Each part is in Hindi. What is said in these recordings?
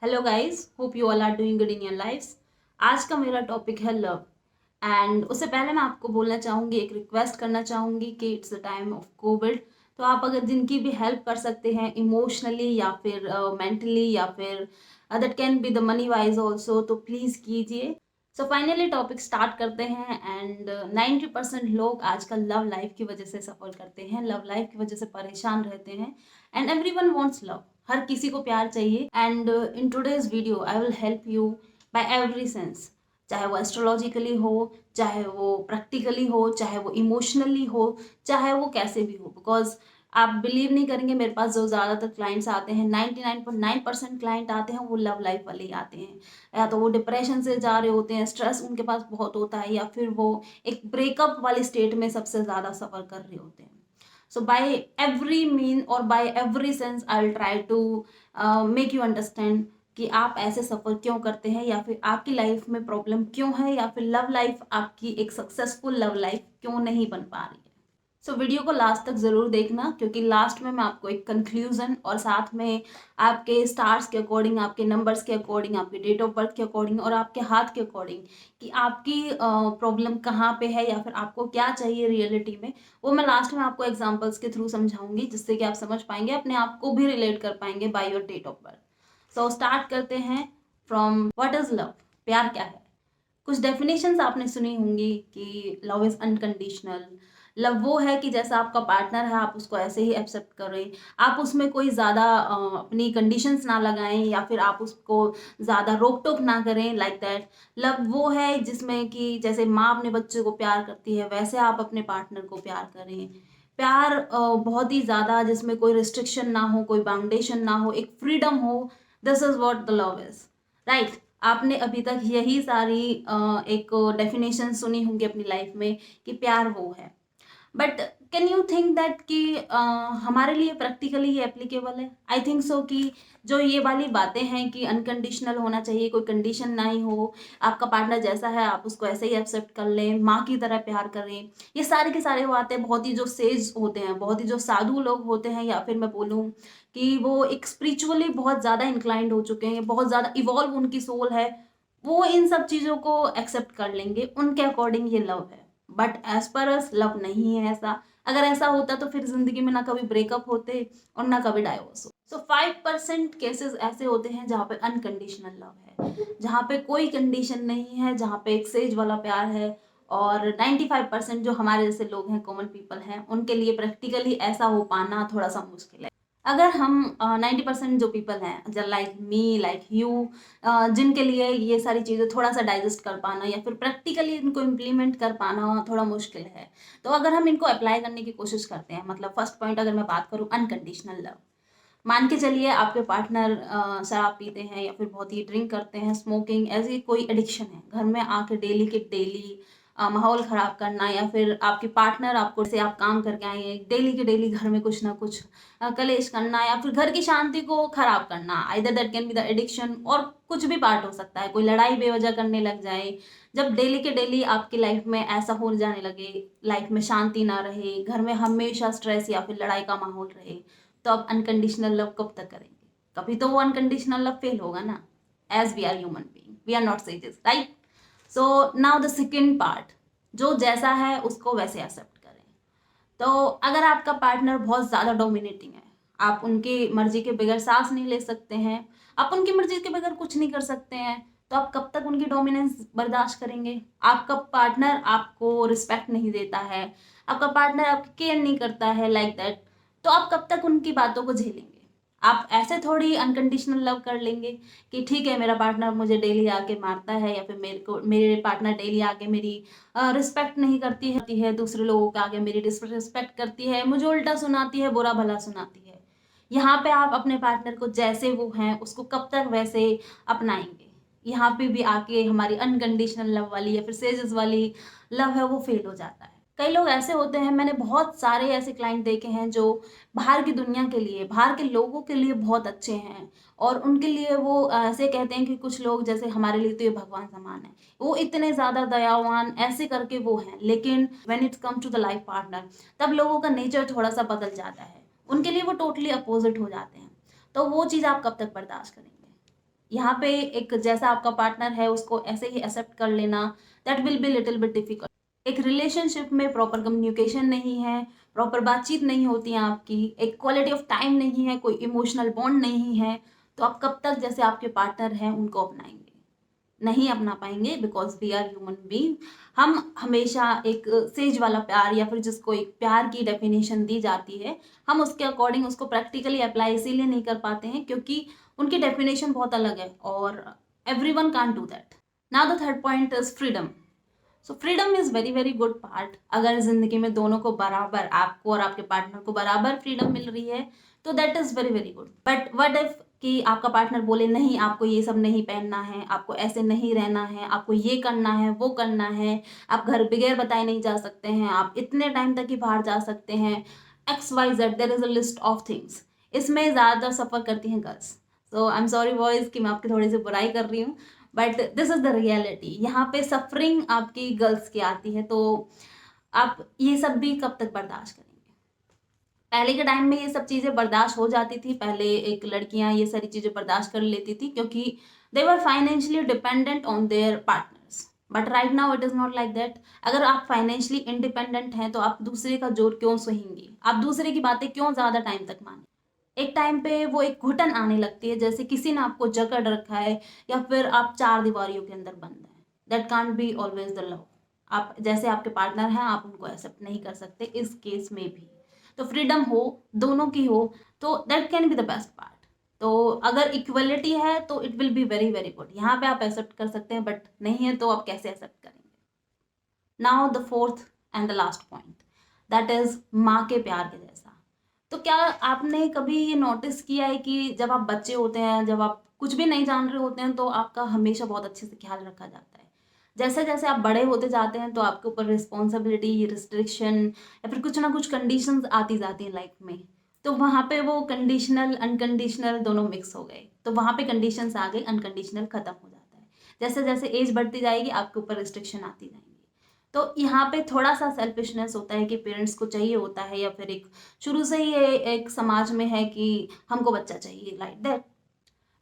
Hello guys, hope you all are doing good in your lifes. आज का मेरा टॉपिक है लव। एंड उससे पहले मैं आपको बोलना चाहूँगी, एक रिक्वेस्ट करना चाहूँगी कि it's the time of Covid. तो आप अगर जिनकी भी हेल्प कर सकते हैं इमोशनली या फिर मेंटली या फिर that can be the money wise also, तो प्लीज़ कीजिए। सो फाइनली टॉपिक स्टार्ट करते हैं। एंड 90% लोग आजकल लव लाइफ की वजह से सफ़र करते हैं, लव लाइफ की वजह से परेशान रहते हैं। And everyone wants love, हर किसी को प्यार चाहिए। And in today's video I will help you by every sense, चाहे वो एस्ट्रोलॉजिकली हो, चाहे वो प्रैक्टिकली हो, चाहे वो इमोशनली हो, चाहे वो कैसे भी हो। बिकॉज आप बिलीव नहीं करेंगे, मेरे पास जो ज़्यादातर क्लाइंट्स आते हैं, 99.9% क्लाइंट आते हैं वो लव लाइफ वाले ही आते हैं। या तो वो डिप्रेशन से जा रहे होते हैं, स्ट्रेस उनके पास बहुत होता है, या फिर वो एक ब्रेकअप वाली स्टेट में सबसे ज़्यादा सफ़र कर रहे होते हैं। So by every mean or by every sense I will try to make you understand कि आप ऐसे सफ़र क्यों करते हैं, या फिर आपकी लाइफ में प्रॉब्लम क्यों है, या फिर लव लाइफ आपकी एक सक्सेसफुल लव लाइफ क्यों नहीं बन पा रही है। सो वीडियो को लास्ट तक ज़रूर देखना, क्योंकि लास्ट में मैं आपको एक कंक्लूजन और साथ में आपके स्टार्स के अकॉर्डिंग, आपके नंबर्स के अकॉर्डिंग, आपके डेट ऑफ बर्थ के अकॉर्डिंग और आपके हाथ के अकॉर्डिंग कि आपकी प्रॉब्लम कहाँ पे है या फिर आपको क्या चाहिए रियलिटी में, वो मैं लास्ट में आपको एग्जांपल्स के थ्रू समझाऊंगी, जिससे कि आप समझ पाएंगे, अपने आप को भी रिलेट कर पाएंगे by your date of birth. So start करते हैं फ्रॉम व्हाट इज़ लव, प्यार क्या है। कुछ डेफिनेशंस आपने सुनी होंगी कि लव इज़ अनकंडीशनल। लव वो है कि जैसा आपका पार्टनर है आप उसको ऐसे ही एक्सेप्ट करें, आप उसमें कोई ज़्यादा अपनी कंडीशंस ना लगाएं, या फिर आप उसको ज़्यादा रोक टोक ना करें, लाइक दैट। लव वो है जिसमें कि जैसे माँ अपने बच्चे को प्यार करती है, वैसे आप अपने पार्टनर को प्यार करें। प्यार बहुत ही ज़्यादा, जिसमें कोई रिस्ट्रिक्शन ना हो, कोई बाउंडेशन ना हो, एक फ्रीडम हो। This is what the love is, right. आपने अभी तक यही सारी एक डेफिनेशन सुनी होंगी अपनी लाइफ में कि प्यार वो है। But can you think that कि हमारे लिए प्रैक्टिकली ये एप्लीकेबल है? आई थिंक सो कि जो ये वाली बातें हैं कि अनकंडीशनल होना चाहिए, कोई कंडीशन ना ही हो, आपका पार्टनर जैसा है आप उसको ऐसे ही एक्सेप्ट कर लें, माँ की तरह प्यार करें, ये सारी की सारी बातें बहुत ही जो सेज होते हैं, बहुत ही जो साधु लोग होते हैं, या फिर मैं बोलूँ कि वो एक स्पिरिचुअली बहुत ज़्यादा इंक्लाइंड हो चुके हैं, बहुत ज़्यादा इवॉल्व उनकी सोल है, वो इन सब चीज़ों को एक्सेप्ट कर लेंगे, उनके अकॉर्डिंग ये लव है। But as per us love नहीं है ऐसा। अगर ऐसा होता तो फिर जिंदगी में ना कभी ब्रेकअप होते और ना कभी डाइवोर्स हो। सो 5% केसेस ऐसे होते हैं जहाँ पे अनकंडीशनल लव है, जहाँ पे कोई कंडीशन नहीं है, जहाँ पे एक सेज वाला प्यार है। और 95% जो हमारे जैसे लोग हैं, कॉमन पीपल हैं, उनके लिए प्रैक्टिकली ऐसा हो पाना थोड़ा सा मुश्किल है। अगर हम 90% जो पीपल हैं, लाइक मी लाइक यू, जिनके लिए ये सारी चीज़ें थोड़ा सा डाइजेस्ट कर पाना या फिर प्रैक्टिकली इनको इम्प्लीमेंट कर पाना थोड़ा मुश्किल है, तो अगर हम इनको अप्लाई करने की कोशिश करते हैं, मतलब फर्स्ट पॉइंट अगर मैं बात करूँ अनकंडीशनल लव। मान के चलिए आपके पार्टनर शराब पीते हैं या फिर बहुत ही ड्रिंक करते हैं, स्मोकिंग ऐसी कोई एडिक्शन है, घर में आके डेली के डेली माहौल ख़राब करना, या फिर आपके पार्टनर आपको से आप काम करके आए हैं, डेली के डेली घर में कुछ ना कुछ कलेश करना या फिर घर की शांति को ख़राब करना, either that can be the addiction, और कुछ भी पार्ट हो सकता है, कोई लड़ाई बेवजह करने लग जाए। जब डेली के डेली आपकी लाइफ में ऐसा हो जाने लगे, लाइफ में शांति ना रहे, घर में हमेशा स्ट्रेस या फिर लड़ाई का माहौल रहे, तो आप अनकंडीशनल लव कब तक करेंगे? कभी तो वो अनकंडीशनल लव फेल होगा ना। As we are human being, we are not sages, right. So now the second part, जो जैसा है उसको वैसे एक्सेप्ट करें। तो अगर आपका पार्टनर बहुत ज़्यादा डोमिनेटिंग है, आप उनकी मर्जी के बगैर सांस नहीं ले सकते हैं, आप उनकी मर्जी के बगैर कुछ नहीं कर सकते हैं, तो आप कब तक उनकी डोमिनेंस बर्दाश्त करेंगे? आपका पार्टनर आपको रिस्पेक्ट नहीं देता है, आपका पार्टनर आपकी केयर नहीं करता है, लाइक दैट, तो आप कब तक उनकी बातों को झेलेंगे? आप ऐसे थोड़ी अनकंडीशनल लव कर लेंगे कि ठीक है मेरा पार्टनर मुझे डेली आके मारता है, या फिर मेरे पार्टनर डेली आके मेरी रिस्पेक्ट नहीं करती है, दूसरे लोगों के आगे मेरी डिसरिस्पेक्ट करती है, मुझे उल्टा सुनाती है, बुरा भला सुनाती है। यहाँ पे आप अपने पार्टनर को जैसे वो हैं उसको कब तक वैसे अपनाएंगे? यहाँ पे भी आके हमारी अनकंडीशनल लव वाली या फिर सेजेस वाली लव है वो फेल हो जाता है। कई लोग ऐसे होते हैं, मैंने बहुत सारे ऐसे क्लाइंट देखे हैं जो बाहर की दुनिया के लिए, बाहर के लोगों के लिए बहुत अच्छे हैं, और उनके लिए वो ऐसे कहते हैं कि कुछ लोग जैसे हमारे लिए तो ये भगवान समान है, वो इतने ज़्यादा दयावान ऐसे करके वो हैं, लेकिन when it's come to the life partner, तब लोगों का नेचर थोड़ा सा बदल जाता है, उनके लिए वो टोटली अपोजिट हो जाते हैं। तो वो चीज़ आप कब तक बर्दाश्त करेंगे? यहाँ पे एक जैसा आपका पार्टनर है उसको ऐसे ही एक्सेप्ट कर लेना, that will be little bit difficult. एक रिलेशनशिप में प्रॉपर कम्युनिकेशन नहीं है, प्रॉपर बातचीत नहीं होती है आपकी, एक क्वालिटी ऑफ टाइम नहीं है, कोई इमोशनल बॉन्ड नहीं है, तो आप कब तक जैसे आपके पार्टनर हैं उनको अपनाएंगे? नहीं अपना पाएंगे, because we are human being. हम हमेशा एक सेज वाला प्यार या फिर जिसको एक प्यार की डेफिनेशन दी जाती है, हम उसके अकॉर्डिंग उसको प्रैक्टिकली अप्लाई इसीलिए नहीं कर पाते हैं क्योंकि उनकी डेफिनेशन बहुत अलग है और every one can't do that. Now the third point is freedom. So freedom is very very good part. अगर जिंदगी में दोनों को बराबर, आपको और आपके पार्टनर को बराबर फ्रीडम मिल रही है तो that is very very good. But what if कि आपका पार्टनर बोले नहीं, आपको ये सब नहीं पहनना है, आपको ऐसे नहीं रहना है, आपको ये करना है, वो करना है, आप घर बगैर बताए नहीं जा सकते हैं, आप इतने टाइम तक ही बाहर जा सकते हैं, X Y Z, there is a list of things. इसमें ज़्यादातर सफ़र करती हैं girls. So I am sorry boys कि मैं आपकी थोड़ी सी बुराई कर रही हूँ, but this is the reality. यहाँ पे सफरिंग आपकी गर्ल्स की आती है, तो आप ये सब भी कब तक बर्दाश्त करेंगे? पहले के टाइम में ये सब चीज़ें बर्दाश्त हो जाती थी, पहले एक लड़कियां ये सारी चीज़ें बर्दाश्त कर लेती थी क्योंकि they were financially dependent on their partners. But right now it is not like that. अगर आप फाइनेंशियली इंडिपेंडेंट हैं तो आप दूसरे का जोर क्यों सहेंगे? आप दूसरे की बातें क्यों ज़्यादा टाइम तक मानें? एक टाइम पे वो एक घुटन आने लगती है, जैसे किसी ने आपको जकड़ रखा है या फिर आप चार दीवारियों के अंदर बंद हैं। That can't be always the love. आप जैसे आपके पार्टनर हैं आप उनको एक्सेप्ट नहीं कर सकते इस केस में भी। तो फ्रीडम हो, दोनों की हो, तो that can be the best part. तो अगर इक्वलिटी है तो it will be very very good. यहाँ पे आप एक्सेप्ट कर सकते हैं, बट नहीं है तो आप कैसे एक्सेप्ट करेंगे? Now the fourth and the last point, that is माँ के प्यार के जैसा। तो क्या आपने कभी ये नोटिस किया है कि जब आप बच्चे होते हैं, जब आप कुछ भी नहीं जान रहे होते हैं, तो आपका हमेशा बहुत अच्छे से ख्याल रखा जाता है। जैसे जैसे आप बड़े होते जाते हैं तो आपके ऊपर रिस्पॉन्सिबिलिटी, रिस्ट्रिक्शन या फिर कुछ ना कुछ कंडीशंस आती जाती हैं लाइफ में। तो वहाँ पे वो कंडीशनल अनकंडीशनल दोनों मिक्स हो गए, तो वहाँ पे कंडीशंस आ गई, अनकंडीशनल खत्म हो जाता है। जैसे जैसे एज बढ़ती जाएगी आपके ऊपर रिस्ट्रिक्शन आती जाएंगी। तो यहाँ पे थोड़ा सा सेल्फिशनेस होता है कि पेरेंट्स को चाहिए होता है, या फिर एक शुरू से ही ये एक समाज में है कि हमको बच्चा चाहिए, लाइक दैट।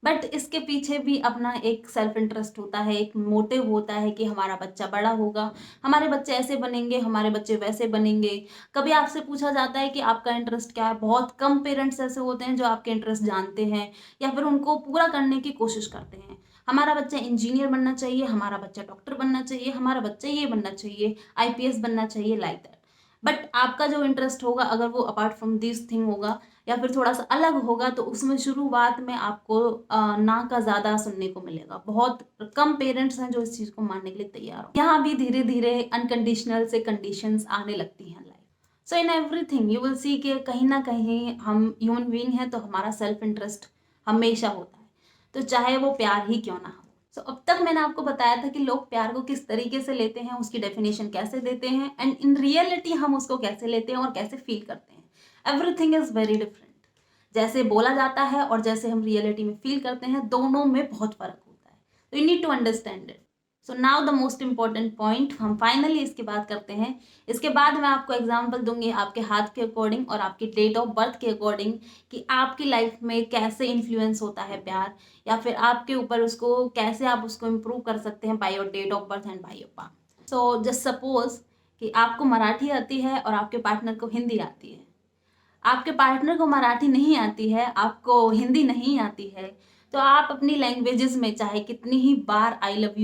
बट इसके पीछे भी अपना एक सेल्फ इंटरेस्ट होता है, एक मोटिव होता है कि हमारा बच्चा बड़ा होगा, हमारे बच्चे ऐसे बनेंगे, हमारे बच्चे वैसे बनेंगे। कभी आपसे पूछा जाता है कि आपका इंटरेस्ट क्या है? बहुत कम पेरेंट्स ऐसे होते हैं जो आपके इंटरेस्ट जानते हैं या फिर उनको पूरा करने की कोशिश करते हैं। हमारा बच्चा इंजीनियर बनना चाहिए, हमारा बच्चा डॉक्टर बनना चाहिए, हमारा बच्चा ये बनना चाहिए, आईपीएस बनना चाहिए, लाइक दैट। बट आपका जो इंटरेस्ट होगा अगर वो अपार्ट फ्रॉम दिस थिंग होगा या फिर थोड़ा सा अलग होगा, तो उसमें शुरुआत में आपको ना का ज़्यादा सुनने को मिलेगा। बहुत कम पेरेंट्स हैं जो इस चीज़ को मानने के लिए तैयार हो। यहाँ भी धीरे धीरे अनकंडीशनल से कंडीशंस आने लगती हैं life. So in everything you will see कि कहीं ना कहीं हम ह्यूमन बीइंग हैं तो हमारा सेल्फ इंटरेस्ट हमेशा होता है, तो चाहे वो प्यार ही क्यों ना हो। सो अब तक मैंने आपको बताया था कि लोग प्यार को किस तरीके से लेते हैं, उसकी डेफिनेशन कैसे देते हैं, एंड इन रियलिटी हम उसको कैसे लेते हैं और कैसे फील करते हैं। Everything is very different. जैसे बोला जाता है और जैसे हम रियलिटी में फील करते हैं, दोनों में बहुत फर्क होता है। तो you need to understand it. So now the most important point, हम फाइनली इसकी बात करते हैं। इसके बाद मैं आपको एग्जाम्पल दूंगी आपके हाथ के अकॉर्डिंग और आपकी डेट ऑफ बर्थ के अकॉर्डिंग कि आपकी लाइफ में कैसे इन्फ्लुएंस होता है प्यार, या फिर आपके ऊपर उसको कैसे आप उसको इम्प्रूव कर सकते हैं by your date of birth and by your past. So just suppose कि आपको मराठी आती है और आपके पार्टनर को हिंदी आती है। आपके पार्टनर को मराठी नहीं आती है, आपको हिंदी नहीं आती है, तो आप अपनी लैंग्वेजेस में चाहे कितनी ही बार आई लव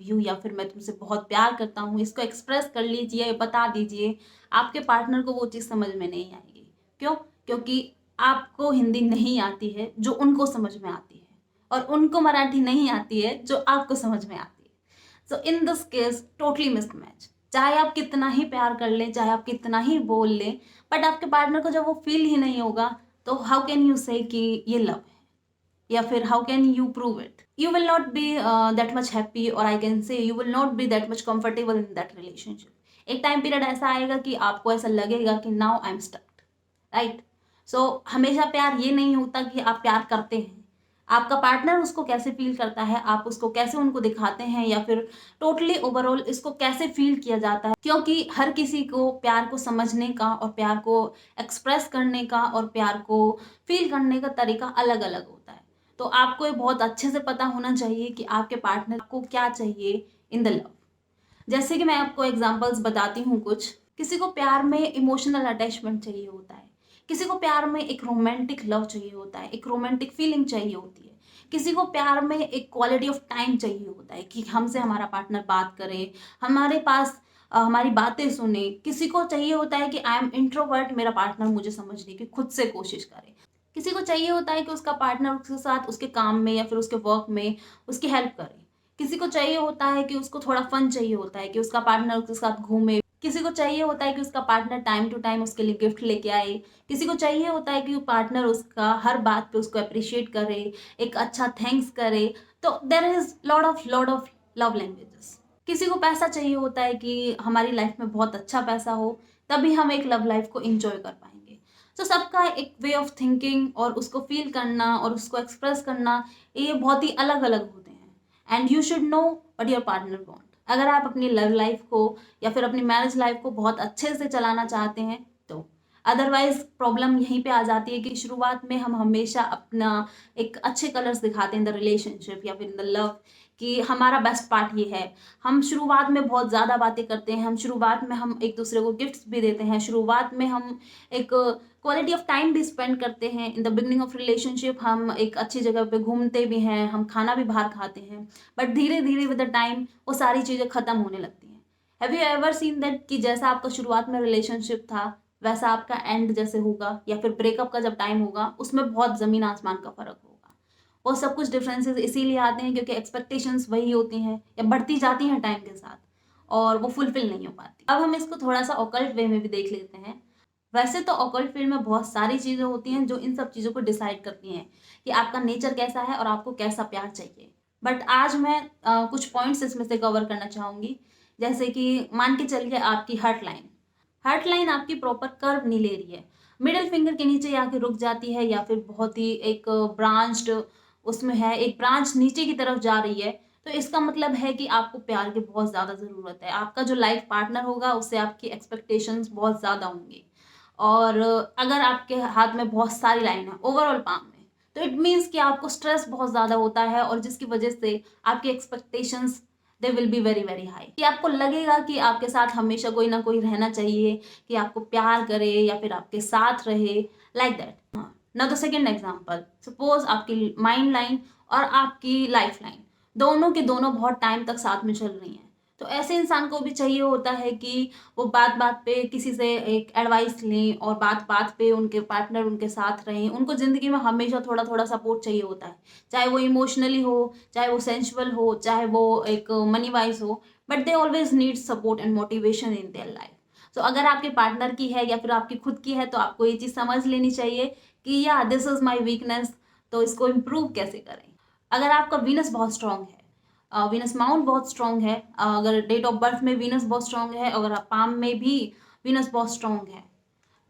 यू या फिर मैं तुमसे बहुत प्यार करता हूँ इसको एक्सप्रेस कर लीजिए, बता दीजिए, आपके पार्टनर को वो चीज़ समझ में नहीं आएगी। क्यों? क्योंकि आपको हिंदी नहीं आती है जो उनको समझ में आती है, और उनको मराठी नहीं आती है जो आपको समझ में आती है। So in this case totally mismatch. चाहे आप कितना ही प्यार कर लें, चाहे आप कितना ही बोल लें, बट आपके पार्टनर को जब वो फील ही नहीं होगा, तो हाउ कैन यू से कि ये लव है, या फिर how can you prove it? You will not be that much happy, और I can say you will not be that much comfortable in that relationship. एक टाइम पीरियड ऐसा आएगा कि आपको ऐसा लगेगा कि now I am stuck, right? So हमेशा प्यार ये नहीं होता कि आप प्यार करते हैं, आपका पार्टनर उसको कैसे फील करता है, आप उसको कैसे उनको दिखाते हैं, या फिर टोटली ओवरऑल इसको कैसे फील किया जाता है। क्योंकि हर किसी को प्यार को समझने का और प्यार को एक्सप्रेस करने का और प्यार को फील करने का तरीका अलग अलग होता है। तो आपको ये बहुत अच्छे से पता होना चाहिए कि आपके पार्टनर को क्या चाहिए इन द लव। जैसे कि मैं आपको एग्जांपल्स बताती हूँ कुछ। किसी को प्यार में इमोशनल अटैचमेंट चाहिए होता है, किसी को प्यार में एक रोमांटिक लव चाहिए होता है, एक रोमांटिक फीलिंग चाहिए होती है, किसी को प्यार में एक क्वालिटी ऑफ टाइम चाहिए होता है कि हमसे हमारा पार्टनर बात करे, हमारे पास हमारी बातें सुने। किसी को चाहिए होता है कि आई एम इंट्रोवर्ट, मेरा पार्टनर मुझे समझने की खुद से कोशिश करे। किसी को चाहिए होता है कि उसका पार्टनर उसके साथ उसके काम में या फिर उसके वर्क में उसकी हेल्प करे। किसी को चाहिए होता है कि उसको थोड़ा फन चाहिए होता है, कि उसका पार्टनर उसके साथ घूमे। किसी को चाहिए होता है कि उसका पार्टनर टाइम टू टाइम उसके लिए गिफ्ट लेके आए। किसी को चाहिए होता है कि पार्टनर उसका हर बात पे उसको अप्रिशिएट करे, एक अच्छा थैंक्स करे। तो there is lot of love languages. किसी को पैसा चाहिए होता है कि हमारी लाइफ में बहुत अच्छा पैसा हो, तभी हम एक लव लाइफ को एंजॉय कर पाएंगे। तो सबका एक वे ऑफ थिंकिंग और उसको फील करना और उसको एक्सप्रेस करना, ये बहुत ही अलग अलग होते हैं। And you should know what your partner want. अगर आप अपनी लव लाइफ को या फिर अपनी मैरिज लाइफ को बहुत अच्छे से चलाना चाहते हैं तो। अदरवाइज प्रॉब्लम यहीं पे आ जाती है कि शुरुआत में हम हमेशा अपना एक अच्छे कलर्स दिखाते हैं इन द रिलेशनशिप या फिर इन द लव, कि हमारा बेस्ट पार्ट ये है। हम शुरुआत में बहुत ज़्यादा बातें करते हैं, हम शुरुआत में हम एक दूसरे को गिफ्ट्स भी देते हैं, शुरुआत में हम एक क्वालिटी ऑफ टाइम भी स्पेंड करते हैं। In the beginning of relationship हम एक अच्छी जगह पे घूमते भी हैं, हम खाना भी बाहर खाते हैं। बट धीरे धीरे विद द टाइम वो सारी चीज़ें ख़त्म होने लगती हैं। Have you ever seen that कि जैसा आपका शुरुआत में रिलेशनशिप था वैसा आपका एंड जैसे होगा या फिर ब्रेकअप का जब टाइम होगा उसमें बहुत ज़मीन आसमान का फ़र्क होगा। वो सब कुछ डिफरेंसेस इसीलिए आते हैं क्योंकि एक्सपेक्टेशंस वही होती हैं या बढ़ती जाती हैं टाइम के साथ, और वो फुलफिल नहीं हो पाती। अब हम इसको थोड़ा सा ऑकल्ट वे में भी देख लेते हैं। वैसे तो ऑकल्ट फील्ड में बहुत सारी चीज़ें होती हैं जो इन सब चीज़ों को डिसाइड करती हैं कि आपका नेचर कैसा है और आपको कैसा प्यार चाहिए। बट आज मैं कुछ पॉइंट्स इसमें से कवर करना चाहूँगी। जैसे कि मान के चलिए आपकी हार्ट लाइन आपकी प्रॉपर कर्व नहीं ले रही है, मिडिल फिंगर के नीचे आके रुक जाती है या फिर बहुत ही एक ब्रांच्ड उसमें है, एक ब्रांच नीचे की तरफ जा रही है। तो इसका मतलब है कि आपको प्यार की बहुत ज़्यादा ज़रूरत है। आपका जो लाइफ पार्टनर होगा उससे आपकी एक्सपेक्टेशंस बहुत ज़्यादा होंगी। और अगर आपके हाथ में बहुत सारी लाइन है ओवरऑल पाम में, तो इट मीन्स कि आपको स्ट्रेस बहुत ज़्यादा होता है और जिसकी वजह से आपकी expectations they will be very very high. कि आपको लगेगा कि आपके साथ हमेशा कोई ना कोई रहना चाहिए, कि आपको प्यार करे या फिर आपके साथ रहे, like that. Now the second example, suppose आपकी माइंड लाइन और आपकी लाइफ लाइन दोनों के दोनों बहुत टाइम तक साथ में चल रही हैं। तो ऐसे इंसान को भी चाहिए होता है कि वो बात बात पे किसी से एक एडवाइस लें और बात बात पे उनके पार्टनर उनके साथ रहें। उनको ज़िंदगी में हमेशा थोड़ा थोड़ा सपोर्ट चाहिए होता है, चाहे वो इमोशनली हो, चाहे वो सेंसुअल हो, चाहे वो एक मनी वाइज हो, but they always need support and motivation in their life. तो अगर आपके पार्टनर की है या फिर आपकी खुद की है तो आपको ये चीज़ समझ लेनी चाहिए कि या दिस इज़ माई वीकनेस, तो इसको इम्प्रूव कैसे करें। अगर आपका वीनस बहुत स्ट्रांग है, वीनस माउंट बहुत स्ट्रांग है, अगर डेट ऑफ बर्थ में वीनस बहुत स्ट्रांग है, अगर आप पाम में भी वीनस बहुत स्ट्रांग है,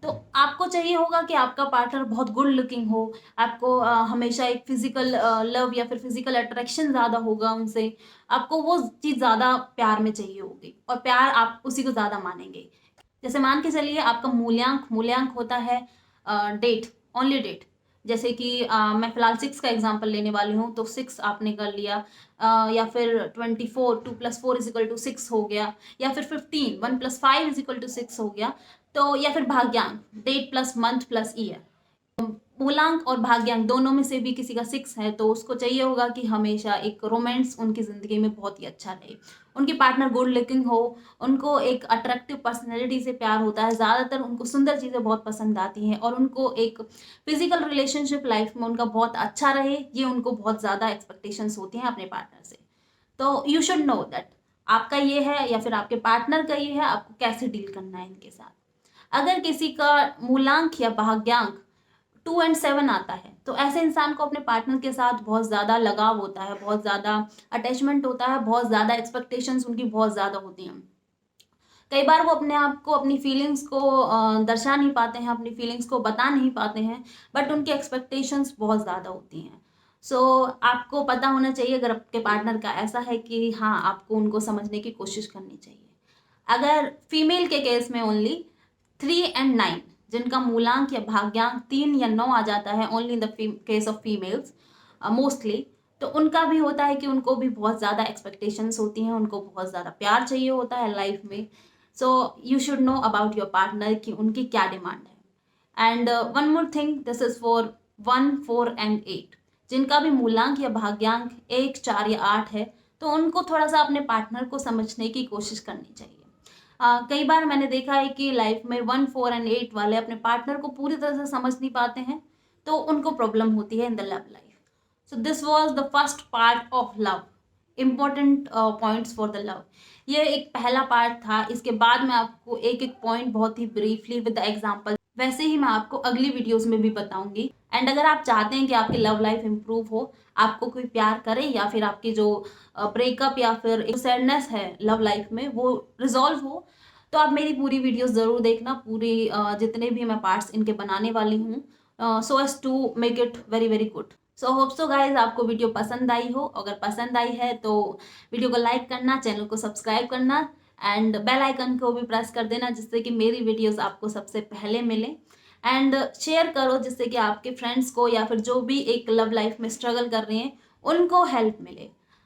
तो आपको चाहिए होगा कि आपका पार्टनर बहुत गुड लुकिंग हो। आपको हमेशा एक फिजिकल लव या फिर फिजिकल अट्रैक्शन ज़्यादा होगा उनसे। आपको वो चीज़ ज़्यादा प्यार में चाहिए होगी और प्यार आप उसी को ज़्यादा मानेंगे। जैसे मान के चलिए आपका मूल्यांक होता है डेट, ओनली डेट। जैसे कि मैं फिलहाल 6 का एग्जांपल लेने वाली हूँ, तो 6 आपने कर लिया, या फिर 24 2+4 = 6 हो गया, या फिर 15 1+5 = 6 हो गया। तो या फिर भाग्यांक, date plus month plus year. मूलांक और भाग्यांक दोनों में से भी किसी का 6 है तो उसको चाहिए होगा कि हमेशा एक रोमांस उनकी ज़िंदगी में बहुत ही अच्छा रहे, उनकी पार्टनर गुड लुकिंग हो, उनको एक अट्रैक्टिव पर्सनैलिटी से प्यार होता है, ज़्यादातर उनको सुंदर चीज़ें बहुत पसंद आती हैं, और उनको एक फिजिकल रिलेशनशिप लाइफ में उनका बहुत अच्छा रहे, ये उनको बहुत ज़्यादा एक्सपेक्टेशंस होती हैं अपने पार्टनर से। तो यू शुड नो दैट आपका ये है या फिर आपके पार्टनर का ये है, आपको कैसे डील करना है इनके साथ। अगर किसी का मूलांक या भाग्यांक 2 और 7 आता है तो ऐसे इंसान को अपने पार्टनर के साथ बहुत ज़्यादा लगाव होता है, बहुत ज़्यादा अटैचमेंट होता है, बहुत ज़्यादा एक्सपेक्टेशंस उनकी बहुत ज़्यादा होती हैं। कई बार वो अपने आप को, अपनी फीलिंग्स को दर्शा नहीं पाते हैं, अपनी फीलिंग्स को बता नहीं पाते हैं, बट उनकी एक्सपेक्टेशंस बहुत ज़्यादा होती हैं। सो आपको पता होना चाहिए अगर आपके पार्टनर का ऐसा है कि हाँ, आपको उनको समझने की कोशिश करनी चाहिए। अगर फीमेल के केस में ओनली 3 और 9 जिनका मूलांक या भाग्यांक 3 या 9 आ जाता है, only in the case of females, mostly, तो उनका भी होता है कि उनको भी बहुत ज़्यादा एक्सपेक्टेशंस होती हैं, उनको बहुत ज़्यादा प्यार चाहिए होता है लाइफ में। So you should know about your partner कि उनकी क्या डिमांड है। And one more thing, this is for 1, 4 and 8, जिनका भी मूलांक या भाग्यांक 1, 4 या 8 है, तो उनको थोड़ा सा अपने पार्टनर को समझने की कोशिश करनी चाहिए। कई बार मैंने देखा है कि लाइफ में 1, 4 एंड 8 वाले अपने पार्टनर को पूरी तरह से समझ नहीं पाते हैं, तो उनको प्रॉब्लम होती है in the love life. So this was the first part of love, important points for the love. ये एक पहला पार्ट था। इसके बाद मैं आपको एक एक पॉइंट बहुत ही ब्रीफली विद द एग्जांपल वैसे ही मैं आपको अगली वीडियोस में भी बताऊंगी। एंड अगर आप चाहते हैं कि आपकी लव लाइफ इंप्रूव हो, आपको कोई प्यार करे या फिर आपकी जो ब्रेकअप या फिर एक सैडनेस है लव लाइफ में वो रिजॉल्व हो, तो आप मेरी पूरी वीडियोस ज़रूर देखना। पूरी जितने भी मैं पार्ट्स इनके बनाने वाली हूँ, so as to make it very very good. So hope so guys आपको वीडियो पसंद आई हो। अगर पसंद आई है तो वीडियो को लाइक करना, चैनल को सब्सक्राइब करना एंड बेल आइकन को भी प्रेस कर देना, जिससे कि मेरी वीडियोस आपको सबसे पहले मिले। एंड शेयर करो जिससे कि आपके फ्रेंड्स को या फिर जो भी एक लव लाइफ में स्ट्रगल कर रहे हैं उनको हेल्प मिले।